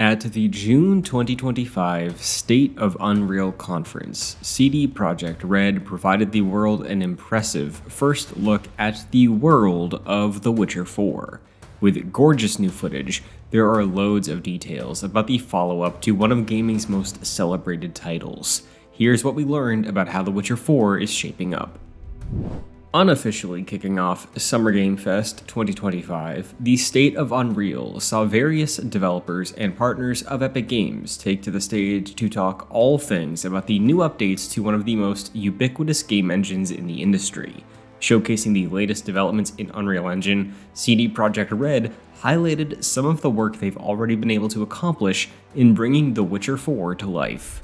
At the June 2025 State of Unreal Conference, CD Projekt Red provided the world an impressive first look at the world of The Witcher 4. With gorgeous new footage, there are loads of details about the follow-up to one of gaming's most celebrated titles. Here's what we learned about how The Witcher 4 is shaping up. Unofficially kicking off Summer Game Fest 2025, the State of Unreal saw various developers and partners of Epic Games take to the stage to talk all things about the new updates to one of the most ubiquitous game engines in the industry. Showcasing the latest developments in Unreal Engine, CD Projekt Red highlighted some of the work they've already been able to accomplish in bringing The Witcher 4 to life.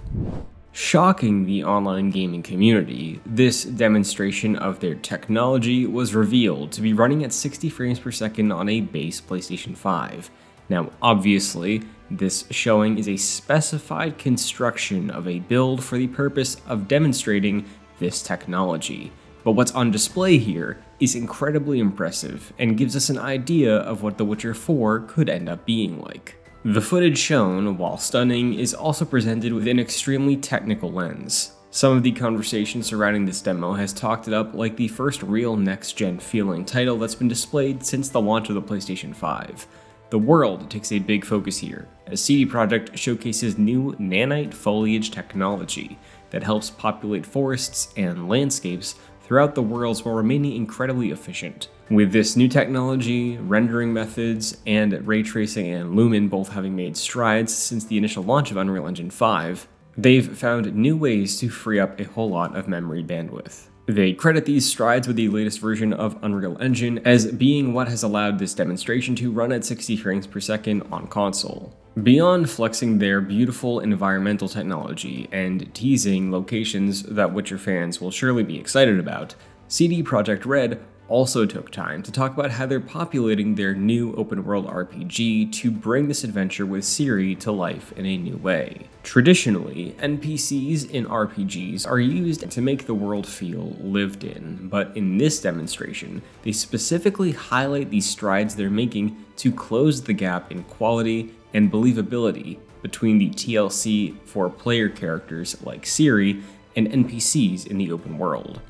Shocking the online gaming community, this demonstration of their technology was revealed to be running at 60 frames per second on a base PlayStation 5. Now, obviously, this showing is a specified construction of a build for the purpose of demonstrating this technology. But what's on display here is incredibly impressive and gives us an idea of what The Witcher 4 could end up being like. The footage shown, while stunning, is also presented with an extremely technical lens. Some of the conversation surrounding this demo has talked it up like the first real next-gen feeling title that's been displayed since the launch of the PlayStation 5. The world takes a big focus here, as CD Projekt showcases new nanite foliage technology that helps populate forests and landscapes throughout the worlds while remaining incredibly efficient. With this new technology, rendering methods, and ray tracing and Lumen both having made strides since the initial launch of Unreal Engine 5, they've found new ways to free up a whole lot of memory bandwidth. They credit these strides with the latest version of Unreal Engine as being what has allowed this demonstration to run at 60 frames per second on console. Beyond flexing their beautiful environmental technology and teasing locations that Witcher fans will surely be excited about, CD Projekt Red also took time to talk about how they're populating their new open-world RPG to bring this adventure with Ciri to life in a new way. Traditionally, NPCs in RPGs are used to make the world feel lived in, but in this demonstration, they specifically highlight the strides they're making to close the gap in quality and believability between the TLC for player characters like Ciri and NPCs in the open world.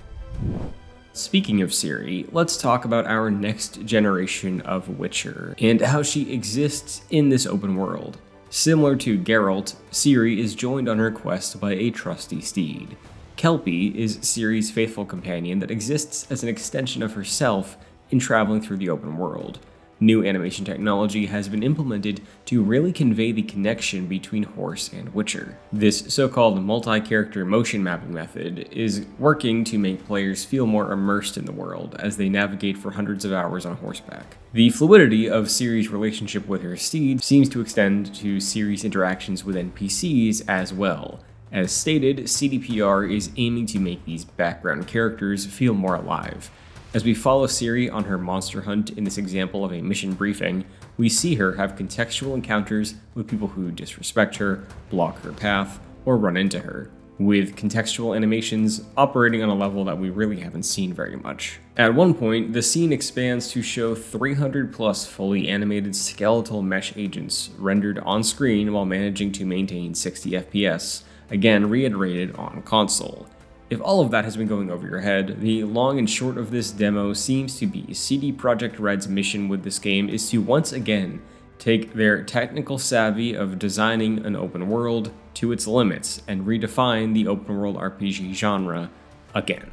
Speaking of Ciri, let's talk about our next generation of Witcher and how she exists in this open world. Similar to Geralt, Ciri is joined on her quest by a trusty steed. Kelpie is Ciri's faithful companion that exists as an extension of herself in traveling through the open world. New animation technology has been implemented to really convey the connection between horse and Witcher. This so-called multi-character motion mapping method is working to make players feel more immersed in the world as they navigate for hundreds of hours on horseback. The fluidity of Ciri's relationship with her steed seems to extend to Ciri's interactions with NPCs as well. As stated, CDPR is aiming to make these background characters feel more alive. As we follow Ciri on her monster hunt in this example of a mission briefing, we see her have contextual encounters with people who disrespect her, block her path, or run into her, with contextual animations operating on a level that we really haven't seen very much. At one point, the scene expands to show 300 plus fully animated skeletal mesh agents rendered on screen while managing to maintain 60 FPS, again reiterated on console. If all of that has been going over your head, the long and short of this demo seems to be CD Projekt Red's mission with this game is to once again take their technical savvy of designing an open world to its limits and redefine the open world RPG genre again.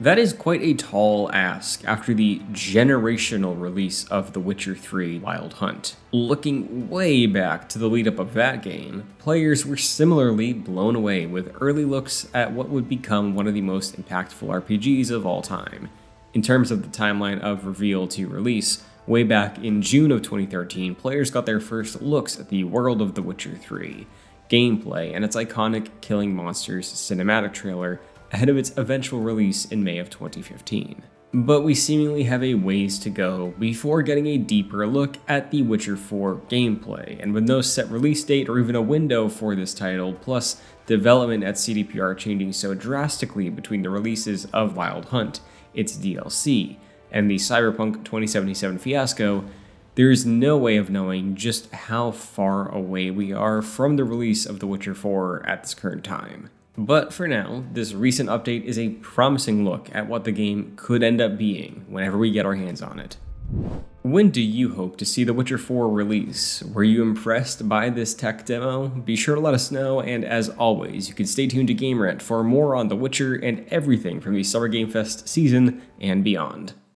That is quite a tall ask after the generational release of The Witcher 3 Wild Hunt. Looking way back to the lead up of that game, players were similarly blown away with early looks at what would become one of the most impactful RPGs of all time. In terms of the timeline of reveal to release, way back in June of 2013, players got their first looks at the world of The Witcher 3, gameplay, and its iconic Killing Monsters cinematic trailer ahead of its eventual release in May of 2015. But we seemingly have a ways to go before getting a deeper look at The Witcher 4 gameplay, and with no set release date or even a window for this title, plus development at CDPR changing so drastically between the releases of Wild Hunt, its DLC, and the Cyberpunk 2077 fiasco, There is no way of knowing just how far away we are from the release of The Witcher 4 at this current time. But for now, this recent update is a promising look at what the game could end up being whenever we get our hands on it. When do you hope to see The Witcher 4 release? Were you impressed by this tech demo? Be sure to let us know, and as always, you can stay tuned to Game Rant for more on The Witcher and everything from the Summer Game Fest season and beyond.